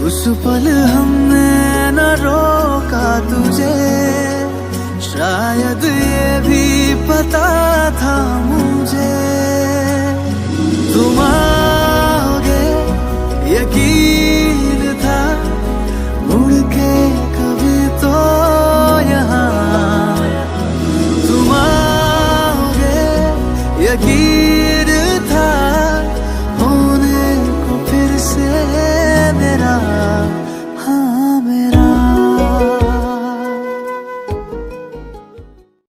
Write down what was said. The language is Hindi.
उस पल हमने न रोका तुझे, शायद ये भी पता था मुझे। तुम्हारा